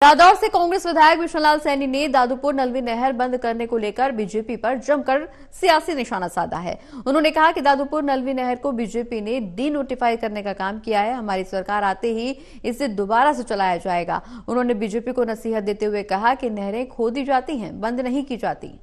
रादौर से कांग्रेस विधायक विष्णुलाल सैनी ने दादूपुर नलवी नहर बंद करने को लेकर बीजेपी पर जमकर सियासी निशाना साधा है। उन्होंने कहा कि दादूपुर नलवी नहर को बीजेपी ने डी नोटिफाई करने का काम किया है। हमारी सरकार आते ही इसे दोबारा से चलाया जाएगा। उन्होंने बीजेपी को नसीहत देते हुए कहा कि नहरें खोदी जाती हैं, बंद नहीं की जाती।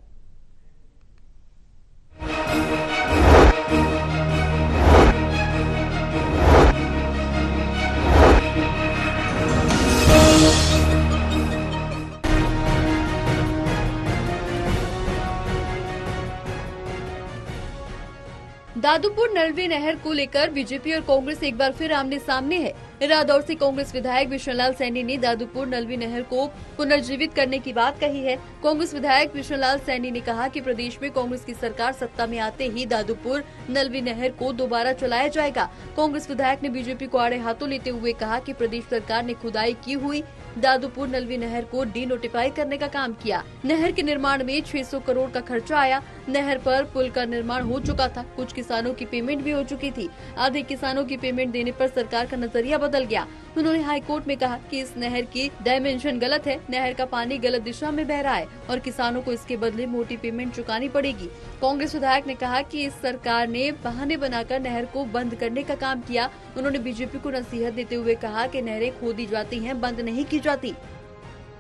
दादूपुर नलवी नहर को लेकर बीजेपी और कांग्रेस एक बार फिर आमने सामने है। रादौर से कांग्रेस विधायक विष्णुलाल सैनी ने दादूपुर नलवी नहर को पुनर्जीवित करने की बात कही है। कांग्रेस विधायक विष्णुलाल सैनी ने कहा कि प्रदेश में कांग्रेस की सरकार सत्ता में आते ही दादूपुर नलवी नहर को दोबारा चलाया जाएगा। कांग्रेस विधायक ने बीजेपी को आड़े हाथों लेते हुए कहा कि प्रदेश सरकार ने खुदाई की हुई दादूपुर नलवी नहर को डी नोटिफाई करने का काम किया। नहर के निर्माण में 600 करोड़ का खर्चा आया। नहर पर पुल का निर्माण हो चुका था। कुछ किसानों की पेमेंट भी हो चुकी थी। आधे किसानों की पेमेंट देने पर सरकार का नजरिया बदल गया। उन्होंने हाईकोर्ट में कहा कि इस नहर की डायमेंशन गलत है। नहर का पानी गलत दिशा में बह रहा है और किसानों को इसके बदले मोटी पेमेंट चुकानी पड़ेगी। कांग्रेस विधायक ने कहा कि इस सरकार ने बहाने बनाकर नहर को बंद करने का काम किया। उन्होंने बीजेपी को नसीहत देते हुए कहा कि नहरें खोदी जाती हैं, बंद नहीं की जाती।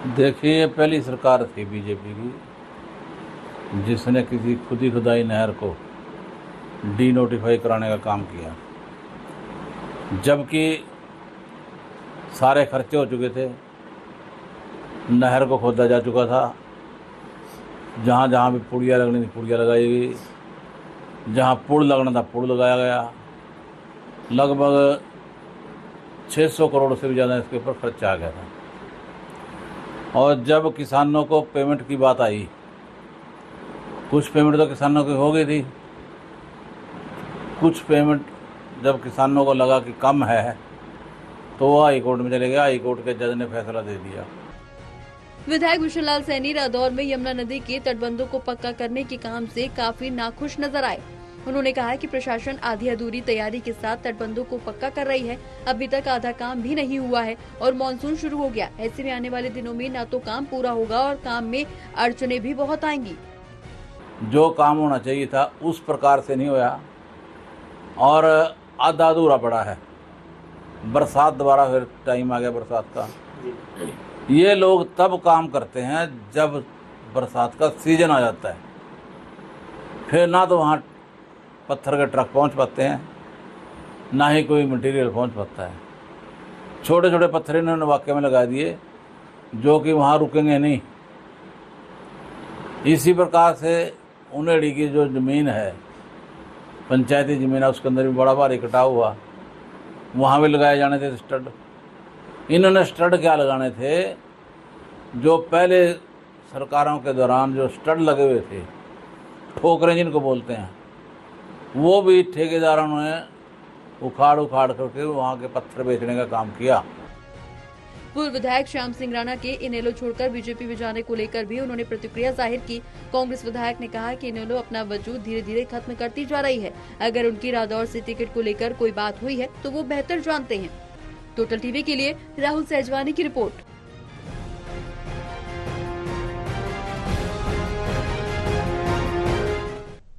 देखिए, पहली सरकार थी बीजेपी की जिसने किसी खुदाई नहर को डी नोटिफाई कराने का काम किया, जबकि सारे खर्चे हो चुके थे। नहर को खोदा जा चुका था। जहाँ जहाँ भी पुड़िया लगनी थी पुड़िया लगाई गई। जहाँ पुल लगना था पुल लगाया गया। लगभग 600 करोड़ से भी ज़्यादा इसके ऊपर खर्चा आ गया था। और जब किसानों को पेमेंट की बात आई, कुछ पेमेंट तो किसानों की हो गई थी, कुछ पेमेंट जब किसानों को लगा कि कम है तो वो हाई कोर्ट में चले गए। हाई कोर्ट के जज ने फैसला दे दिया। विधायक विष्णुलाल सैनी रादौर में यमुना नदी के तटबंधों को पक्का करने के काम से काफी नाखुश नजर आए। उन्होंने कहा कि प्रशासन आधी अधूरी तैयारी के साथ तटबंधों को पक्का कर रही है। अभी तक आधा काम भी नहीं हुआ है और मानसून शुरू हो गया। ऐसे में आने वाले दिनों में न तो काम पूरा होगा और काम में अड़चने भी बहुत आएंगी। जो काम होना चाहिए था उस प्रकार से नहीं होया और आधा अधूरा पड़ा है। बरसात दोबारा फिर टाइम आ गया बरसात का। ये लोग तब काम करते हैं जब बरसात का सीजन आ जाता है। फिर ना तो वहाँ पत्थर के ट्रक पहुँच पाते हैं, ना ही कोई मटेरियल पहुँच पाता है। छोटे छोटे पत्थर इन्होंने वाक़ई में लगा दिए जो कि वहाँ रुकेंगे नहीं। इसी प्रकार से उनेड़ी की जो ज़मीन है, पंचायती ज़मीन है, उसके अंदर भी बड़ा भारी कटाव हुआ। वहाँ भी लगाए जाने थे स्टड। इन्होंने स्टड क्या लगाने थे, जो पहले सरकारों के दौरान जो स्टड लगे हुए थे, ठोकरें जिनको बोलते हैं, वो भी ठेकेदारों ने उखाड़ करके वहाँ के पत्थर बेचने का काम किया। पूर्व विधायक श्याम सिंह राणा के इनेलो छोड़कर बीजेपी में जाने को लेकर भी उन्होंने प्रतिक्रिया जाहिर की। कांग्रेस विधायक ने कहा कि इनेलो अपना वजूद धीरे धीरे खत्म करती जा रही है। अगर उनकी रादौर से टिकट को लेकर कोई बात हुई है तो वो बेहतर जानते हैं। टोटल टीवी के लिए राहुल सहजवानी की रिपोर्ट।